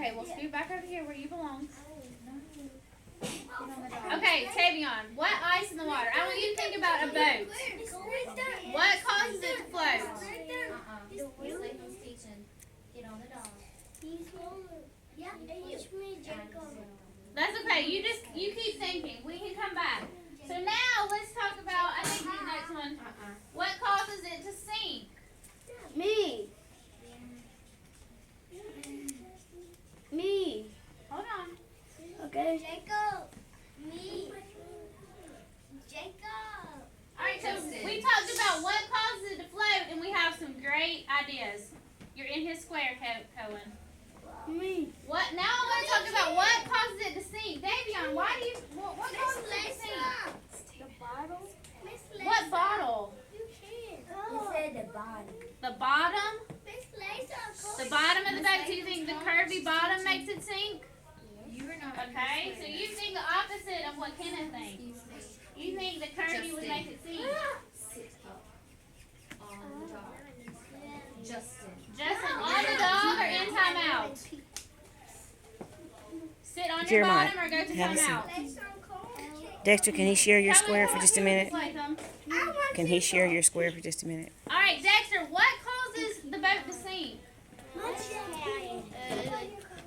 Okay, well scoot back over here where you belong. Okay, Tavion, what ice in the water? I want you to think about a boat. What causes it to float? He's teaching. Get on the dog. That's okay. You keep thinking. We can come back. So now let's talk about, I think the next one. What causes it to sink? Me. Hold on. Okay. Jacob. Me. Jacob. Alright, so we talked about what causes it to float, and we have some great ideas. You're in his square, Cohen. Me. What? Now I want to talk about what causes it to sink. Davion, what causes it to sink? The bottle. What bottle? You said the bottom. The bottom? The bottom of the boat. Do you think the curvy bottom makes it sink? You were not. Okay, so you think the opposite of what Kenneth thinks. You think the curvy would make it sink. Sit up on the dog. Justin. Justin, on the dog or in timeout? Sit on your Jeremiah, bottom or go to have a seat. timeout? Dexter, can he share your Tell me square what for just a you minute? like them. Can he share your square for just a minute? All right, Dexter, what causes the boat to sink?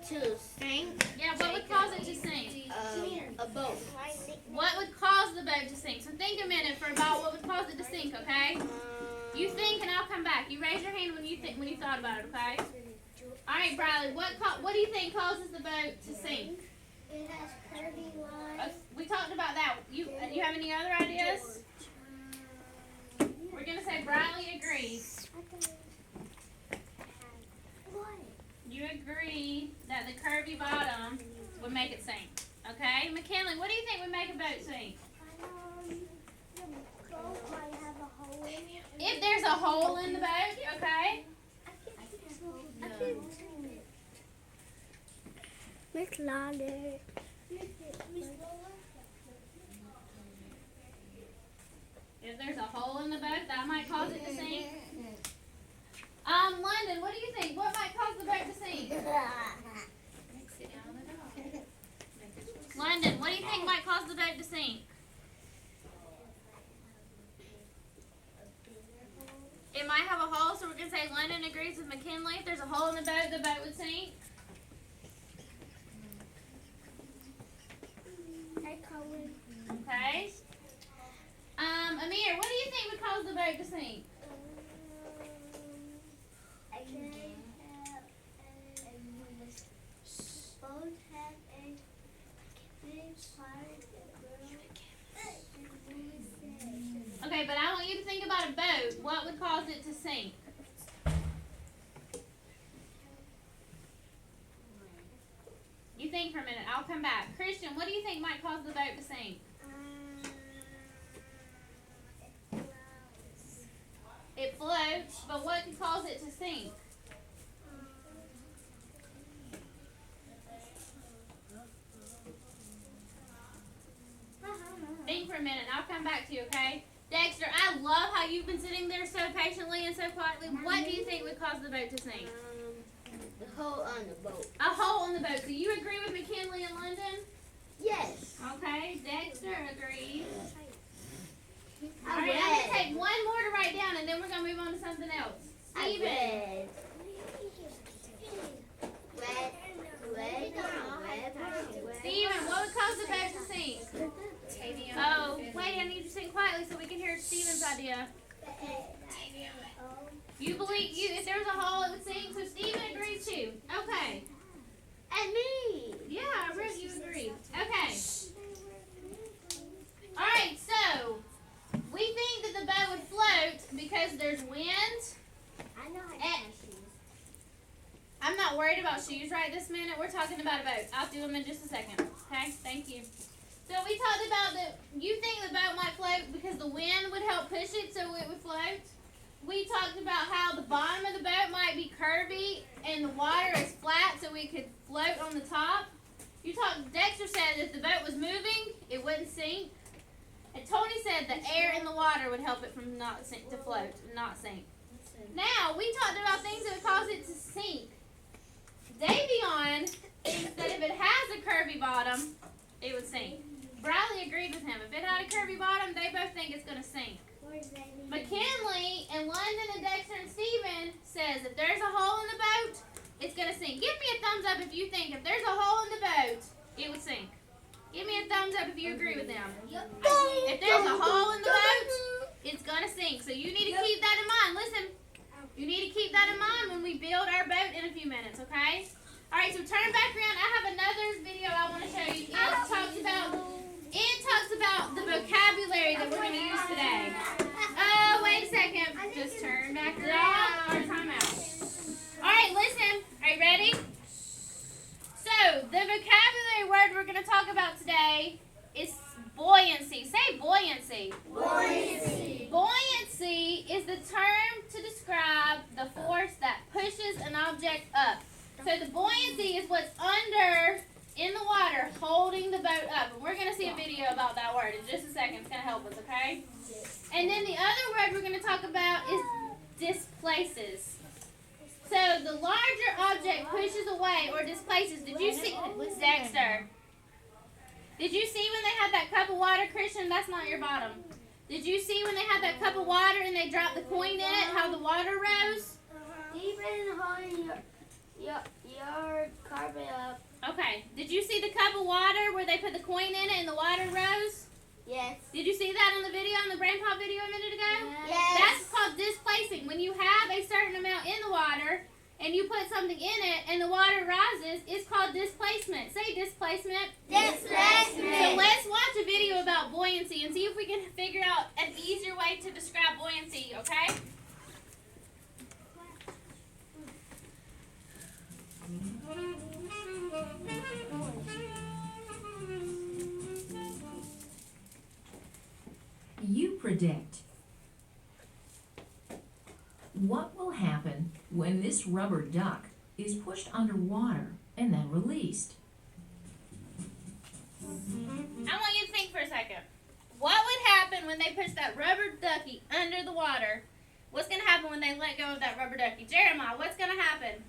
To sink. Yeah, what would cause it to sink? A boat. What would cause the boat to sink? So think a minute for about what would cause it to sink, okay? You think and I'll come back. You raise your hand when you thought about it, okay? All right, Bradley, what do you think causes the boat to sink? It has curvy lines. We talked about that. You have any other ideas? We're gonna say Bradley agrees. You agree that the curvy bottom would make it sink, okay? McKinley, what do you think would make a boat sink? If there's a hole in the boat, okay? Miss Lolly. If there's a hole in the boat, that might cause it to sink. London, what do you think? What might cause the boat to sink? London, what do you think might cause the boat to sink? It might have a hole, so we're going to say London agrees with McKinley. If there's a hole in the boat would sink. Okay. Amir, what do you think would cause the boat to sink? Okay, but I want you to think about a boat. What would cause it to sink? You think for a minute. I'll come back. Christian, what do you think might cause the boat to sink? It floats, but what could cause it to sink? Think for a minute. I'll come back to you, okay? Dexter, I love how you've been sitting there so patiently and so quietly. What do you think would cause the boat to sink? The hole on the boat. A hole in the boat. So you agree with McKinley and London? Yes. Okay, Dexter agrees. I Alright, I'm read. going to take one more to write down and then we're going to move on to something else. Steven. Red. Steven, what would cause the boat to sink? Oh, wait, I need you to sing quietly so we can hear Steven's idea. You believe if there was a hole it would sink, so Steven agrees too. Okay. And me. Yeah, I read you agree. Okay. Alright, so we think that the boat would float because there's wind. I know how to Eh. tie shoes. I'm not worried about shoes right this minute. We're talking about a boat. I'll do them in just a second. Okay? Thank you. So we talked about that you think the boat might float because the wind would help push it so it would float. We talked about how the bottom of the boat might be curvy and the water is flat so we could float on the top. Dexter said if the boat was moving, it wouldn't sink. And Tony said the air in the water would help it from not sink to float, not sink. Now we talked about things that would cause it to sink. Davion curvy bottom, it would sink. Bradley agreed with him. If it had a curvy bottom, they both think it's going to sink. McKinley and London and Dexter and Steven says if there's a hole in the boat, it's going to sink. Give me a thumbs up if you think if there's a hole in the boat, it would sink. Give me a thumbs up if you agree with them. If there's a hole in the boat, it's going to sink. So you need to keep that in mind. Listen, you need to keep that in mind when we build our boat in a few minutes, okay? All right, so turn back around. I have another video I want to show you. It talks about the vocabulary that we're going to use today. Oh, wait a second. Just turn back around or time out. All right, listen. Are you ready? So, the vocabulary word we're going to talk about today is buoyancy. Say buoyancy. Buoyancy. Buoyancy is the term to describe the force that pushes an object up. So the buoyancy is what's under in the water holding the boat up. And we're going to see a video about that word in just a second. It's going to help us, okay? And then the other word we're going to talk about is displaces. So the larger object pushes away or displaces. Did you see, Dexter? Did you see when they had that cup of water, Christian? That's not your bottom. Did you see when they had that cup of water and they dropped the coin in it, how the water rose? Even holding your carpet up. Okay. Did you see the cup of water where they put the coin in it and the water rose? Yes. Did you see that on the video, on the Grandpa video a minute ago? Yes. That's called displacing. When you have a certain amount in the water and you put something in it and the water rises, it's called displacement. Say displacement. Displacement. So let's watch a video about buoyancy and see if we can figure out an easier way to describe buoyancy, okay? You predict. What will happen when this rubber duck is pushed underwater and then released? I want you to think for a second. What would happen when they push that rubber ducky under the water? What's going to happen when they let go of that rubber ducky? Jeremiah, what's going to happen?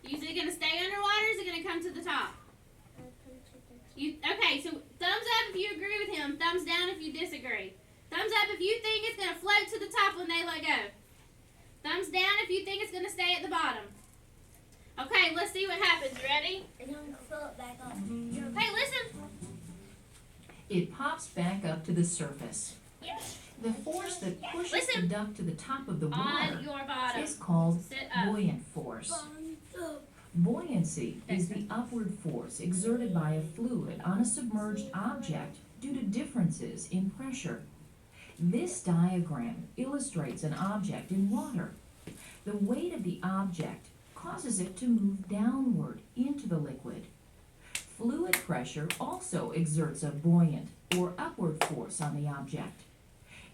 Is it going to stay underwater or is it going to come to the top? Okay, so thumbs up if you agree with him. Thumbs down if you disagree. Thumbs up if you think it's going to float to the top when they let go. Thumbs down if you think it's going to stay at the bottom. Okay, let's see what happens. You ready? It's going to float back up. Okay, listen. It pops back up to the surface. The force that pushes Listen. the duck to the top of the On water your bottom. is called Sit up. buoyant force. Buoyancy is the upward force exerted by a fluid on a submerged object due to differences in pressure. This diagram illustrates an object in water. The weight of the object causes it to move downward into the liquid. Fluid pressure also exerts a buoyant or upward force on the object.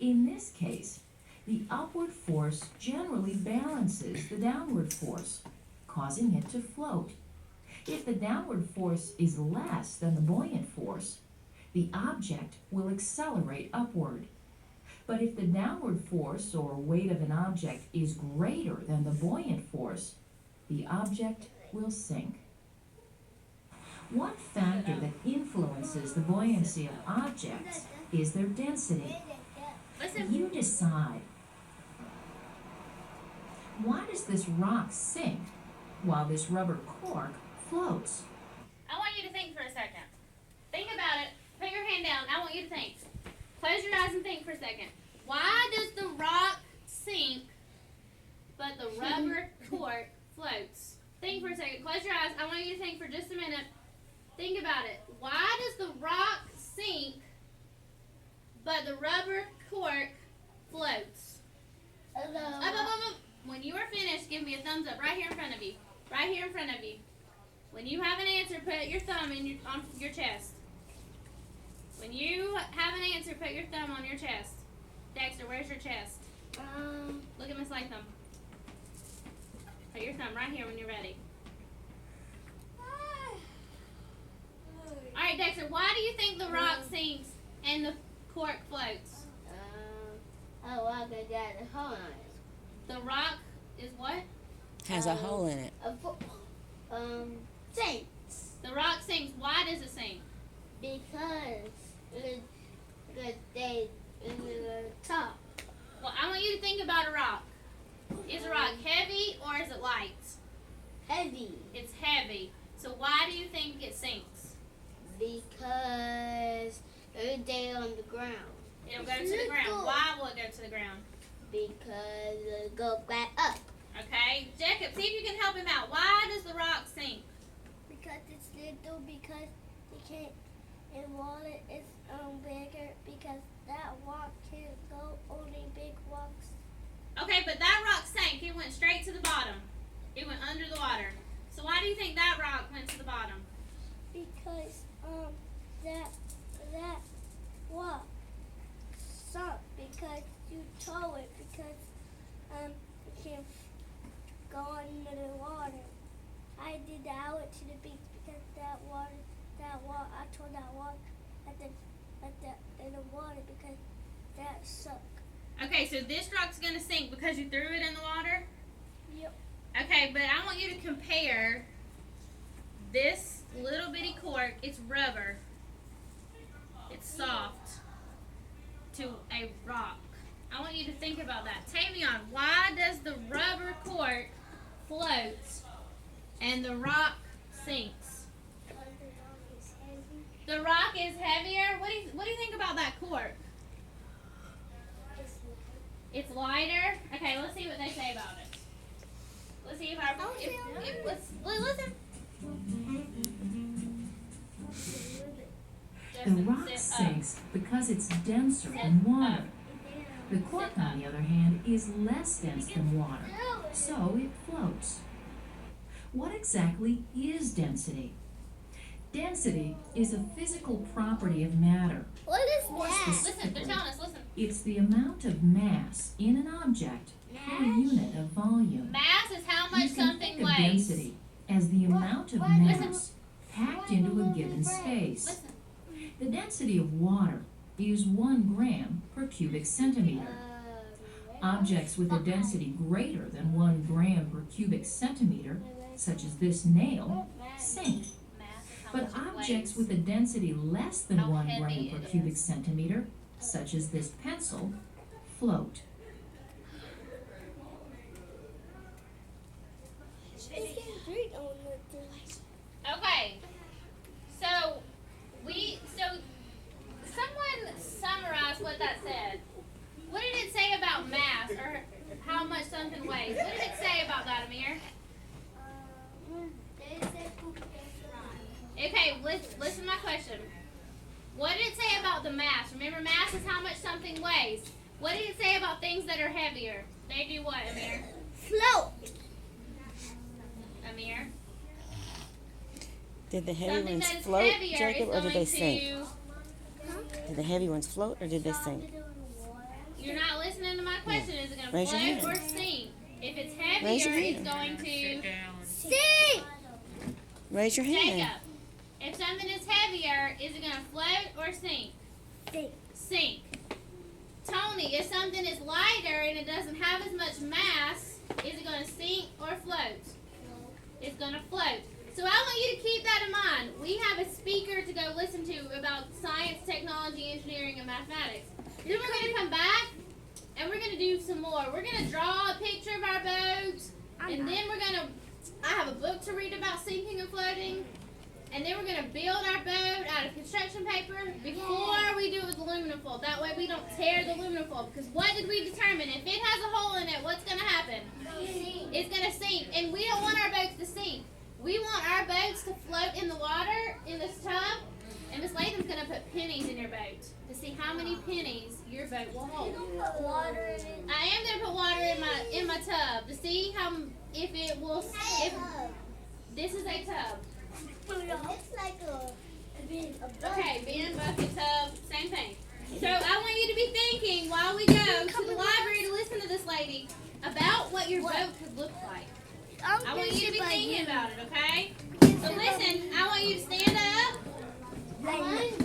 In this case, the upward force generally balances the downward force, causing it to float. If the downward force is less than the buoyant force, the object will accelerate upward. But if the downward force or weight of an object is greater than the buoyant force, the object will sink. One factor that influences the buoyancy of objects is their density. Listen. You decide. Why does this rock sink while this rubber cork floats? I want you to think for a second. Think about it. Put your hand down. I want you to think. Close your eyes and think for a second. Why does the rock sink, but the rubber cork floats? Think for a second. Close your eyes. I want you to think for just a minute. Think about it. Why does the rock sink, but the rubber cork floats? Hello. Up. When you are finished, give me a thumbs up right here in front of you. Right here in front of you. When you have an answer, put your thumb on your chest. When you have an answer, put your thumb on your chest. Dexter, where's your chest? Look at Miss Latham. Put your thumb right here when you're ready. Alright, Dexter, why do you think the rock sinks and the cork floats? I got a hole on it. The rock is what? Has a hole in it. Sinks. The rock sinks. Why does it sink? Because they in the top. Well, I want you to think about a rock. Is a rock heavy or is it light? Heavy. It's heavy. So why do you think it sinks? Because they on the ground. It'll go to the ground. Why will it go to the ground? Because it go back up. Okay, Jacob, see if you can help him out. Why does the rock sink? Because it's little. Because you can't. And water is bigger. Because that rock can't go only big rocks. Okay, but that rock sank. It went straight to the bottom. It went under the water. So why do you think that rock went to the bottom? Because that rock sunk because you tow it because it can't go under the water. I did that. I went to the beach because that water I told that water in the water because that sunk. Okay, so this rock's gonna sink because you threw it in the water? Yep. Okay, but I want you to compare this little bitty cork, it's rubber, it's soft, to a rock. I want you to think about that. Tavion, why does the rubber cork float and the rock sinks? The rock is heavier? What do you think about that cork? It's lighter? Okay, let's see what they say about it. Let's see if listen. The rock sinks because it's denser than water. The cork, on the other hand, is less dense than water, so it floats. What exactly is density? Density is a physical property of matter. What is More that? Listen, they're specifically, telling us, listen. it's the amount of mass in an object per unit of volume. Mass is how You much can something think of weighs. density as the amount of mass packed into a given space. Listen. The density of water is 1 gram per cubic centimeter. Objects with a density greater than 1 gram per cubic centimeter, such as this nail, sink. Mass is how But much it objects weighs. with a density less than How 1 heavy gram per it cubic is. centimeter, such as this pencil, float. Okay. So someone summarize what that said. What did it say about mass or how much something weighs? What did it say about that, Amir? Okay, listen to my question. What did it say about the mass? Remember, mass is how much something weighs. What did it say about things that are heavier? They do what, Amir? Float. Amir? Did the heavy Something ones that is float, heavier Jacob, is or did they going sink? to... Did the heavy ones float, or did they sink? You're not listening to my question. Is it going to Raise your float or hand. sink? If it's Raise heavier, your it's hand. going to Sink. Raise your hand. Jacob. If something is heavier, is it going to float or sink? Sink. Sink. Tony, if something is lighter and it doesn't have as much mass, is it going to sink or float? It's going to float. So I want you to keep that in mind. We have a speaker to go listen to about science, technology, engineering, and mathematics. Then we're going to come back and we're going to do some more. We're going to draw a picture of our boats, and then we're going to, I have a book to read about sinking and floating, and then we're going to build our boat out of construction paper before we do it with aluminum foil. That way we don't tear the aluminum foil, because what did we determine? If it has a hole in it, what's going to happen? It's going to sink, and we don't want our boats to sink. We want our boats to float in the water in this tub, and Miss Latham's going to put pennies in your boat to see how many pennies your boat will hold. Water in it. I am going to put water in my tub to see how if it will. If this is a tub. It's like a Okay, bin, bucket, tub, same thing. So I want you to be thinking while we go to the library to listen to this lady about what your boat could look like. I want you to be thinking about it, okay? So listen, I want you to stand up.